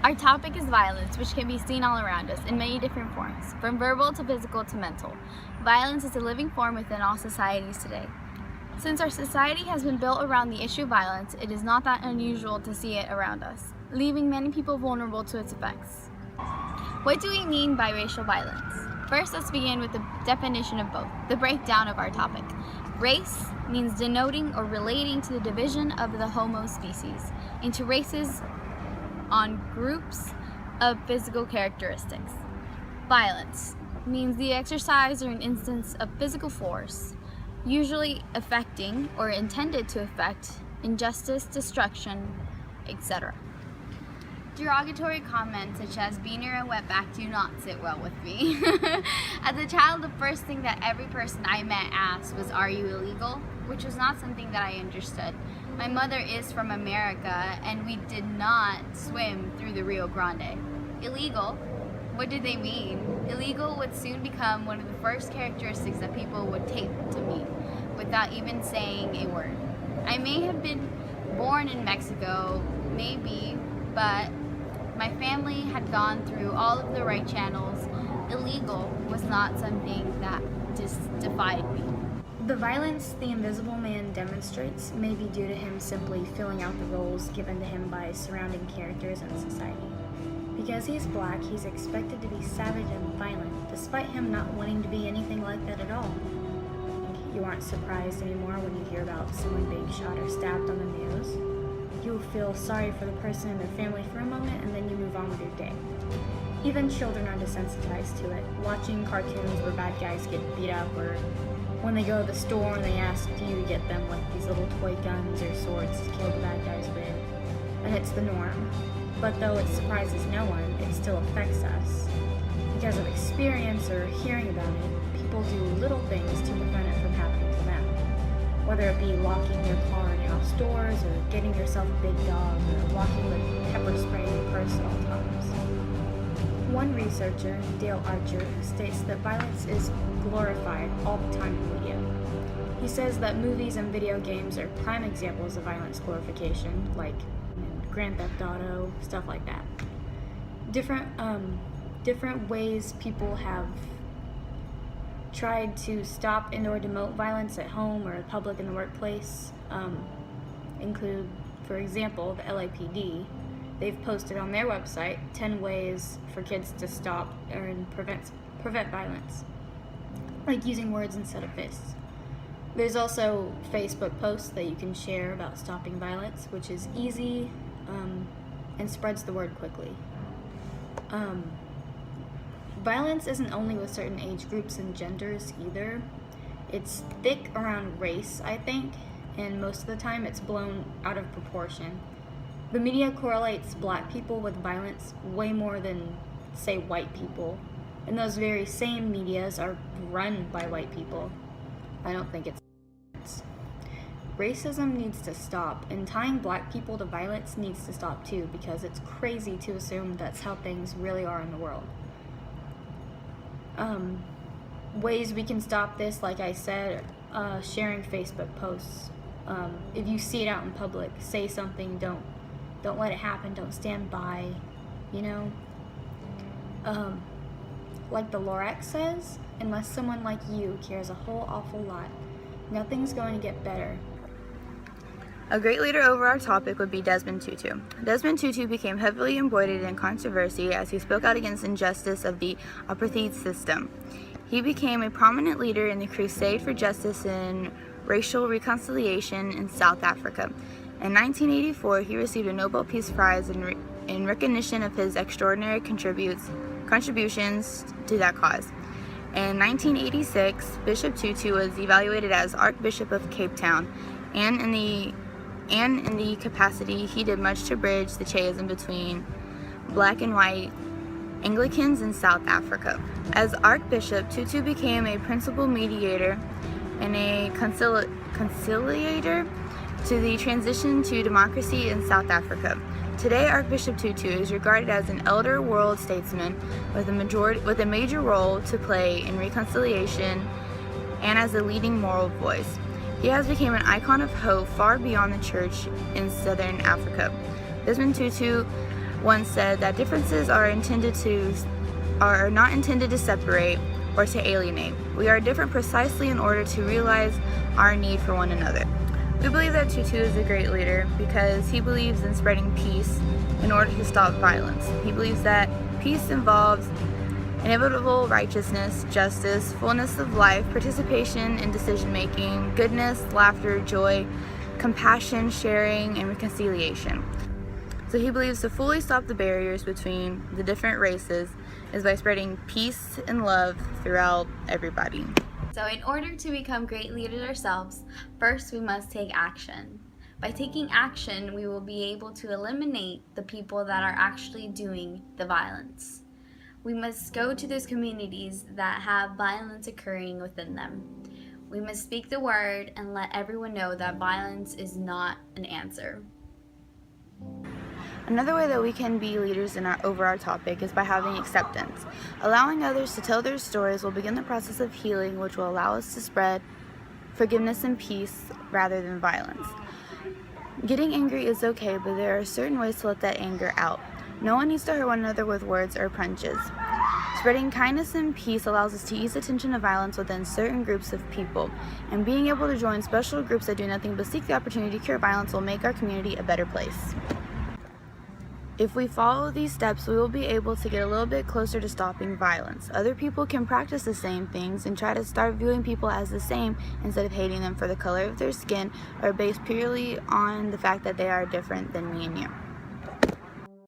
Our topic is violence, which can be seen all around us in many different forms, from verbal to physical to mental. Violence is a living form within all societies today. Since our society has been built around the issue of violence, it is not that unusual to see it around us, leaving many people vulnerable to its effects. What do we mean by racial violence? First, let's begin with the definition of both, the breakdown of our topic. Race means denoting or relating to the division of the Homo species into races on groups of physical characteristics. Violence means the exercise or an instance of physical force, usually affecting or intended to affect injustice, destruction, etc. Derogatory comments such as "beaner" and "wetback" do not sit well with me. As a child, the first thing that every person I met asked was, "Are you illegal?" which was not something that I understood. My mother is from America, and we did not swim through the Rio Grande. Illegal? What did they mean? Illegal would soon become one of the first characteristics that people would take to me without even saying a word. I may have been born in Mexico, maybe, but my family had gone through all of the right channels. Illegal was not something that just defied me. The violence the Invisible Man demonstrates may be due to him simply filling out the roles given to him by surrounding characters in society. Because he is black, he's expected to be savage and violent, despite him not wanting to be anything like that at all. You aren't surprised anymore when you hear about someone being shot or stabbed on the news. You'll feel sorry for the person and their family for a moment, and then you move on with your day. Even children are desensitized to it, watching cartoons where bad guys get beat up, or when they go to the store and they ask, do you get them like these little toy guns or swords to kill the bad guys with? And it's the norm. But though it surprises no one, it still affects us. Because of experience or hearing about it, people do little things to prevent it from happening to them. Whether it be locking your car in house doors, or getting yourself a big dog, or walking with pepper spray in your purse at all times. One researcher, Dale Archer, states that violence is glorified all the time in media. He says that movies and video games are prime examples of violence glorification, like Grand Theft Auto, stuff like that. Different ways people have tried to stop and or demote violence at home or in public in the workplace include, for example, the LAPD. They've posted on their website 10 ways for kids to stop or prevent violence, like using words instead of fists. There's also Facebook posts that you can share about stopping violence, which is easy and spreads the word quickly. Violence isn't only with certain age groups and genders either. It's thick around race, I think, and most of the time it's blown out of proportion. The media correlates black people with violence way more than, say, white people. And those very same medias are run by white people. I don't think it's racism needs to stop, and tying black people to violence needs to stop too, because it's crazy to assume that's how things really are in the world. Ways we can stop this, like I said, sharing Facebook posts. If you see it out in public, say something, don't let it happen, don't stand by, you know? Like the Lorax says, unless someone like you cares a whole awful lot, nothing's going to get better. A great leader over our topic would be Desmond Tutu. Desmond Tutu became heavily embroidered in controversy as he spoke out against injustice of the apartheid system. He became a prominent leader in the crusade for justice and racial reconciliation in South Africa. In 1984, he received a Nobel Peace Prize in recognition of his extraordinary contributions to that cause. In 1986, Bishop Tutu was evaluated as Archbishop of Cape Town, and in the capacity, he did much to bridge the chasm between black and white Anglicans in South Africa. As Archbishop, Tutu became a principal mediator and a conciliator to the transition to democracy in South Africa. Today, Archbishop Tutu is regarded as an elder world statesman with a major role to play in reconciliation and as a leading moral voice. He has become an icon of hope far beyond the church in Southern Africa. Desmond Tutu once said that differences are not intended to separate or to alienate. We are different precisely in order to realize our need for one another. We believe that Tutu is a great leader because he believes in spreading peace in order to stop violence. He believes that peace involves inevitable righteousness, justice, fullness of life, participation in decision-making, goodness, laughter, joy, compassion, sharing, and reconciliation. So he believes to fully stop the barriers between the different races is by spreading peace and love throughout everybody. So in order to become great leaders ourselves, first we must take action. By taking action, we will be able to eliminate the people that are actually doing the violence. We must go to those communities that have violence occurring within them. We must speak the word and let everyone know that violence is not an answer. Another way that we can be leaders over our topic is by having acceptance. Allowing others to tell their stories will begin the process of healing, which will allow us to spread forgiveness and peace rather than violence. Getting angry is okay, but there are certain ways to let that anger out. No one needs to hurt one another with words or punches. Spreading kindness and peace allows us to ease the tension of violence within certain groups of people, and being able to join special groups that do nothing but seek the opportunity to cure violence will make our community a better place. If we follow these steps, we will be able to get a little bit closer to stopping violence. Other people can practice the same things and try to start viewing people as the same instead of hating them for the color of their skin or based purely on the fact that they are different than me and you.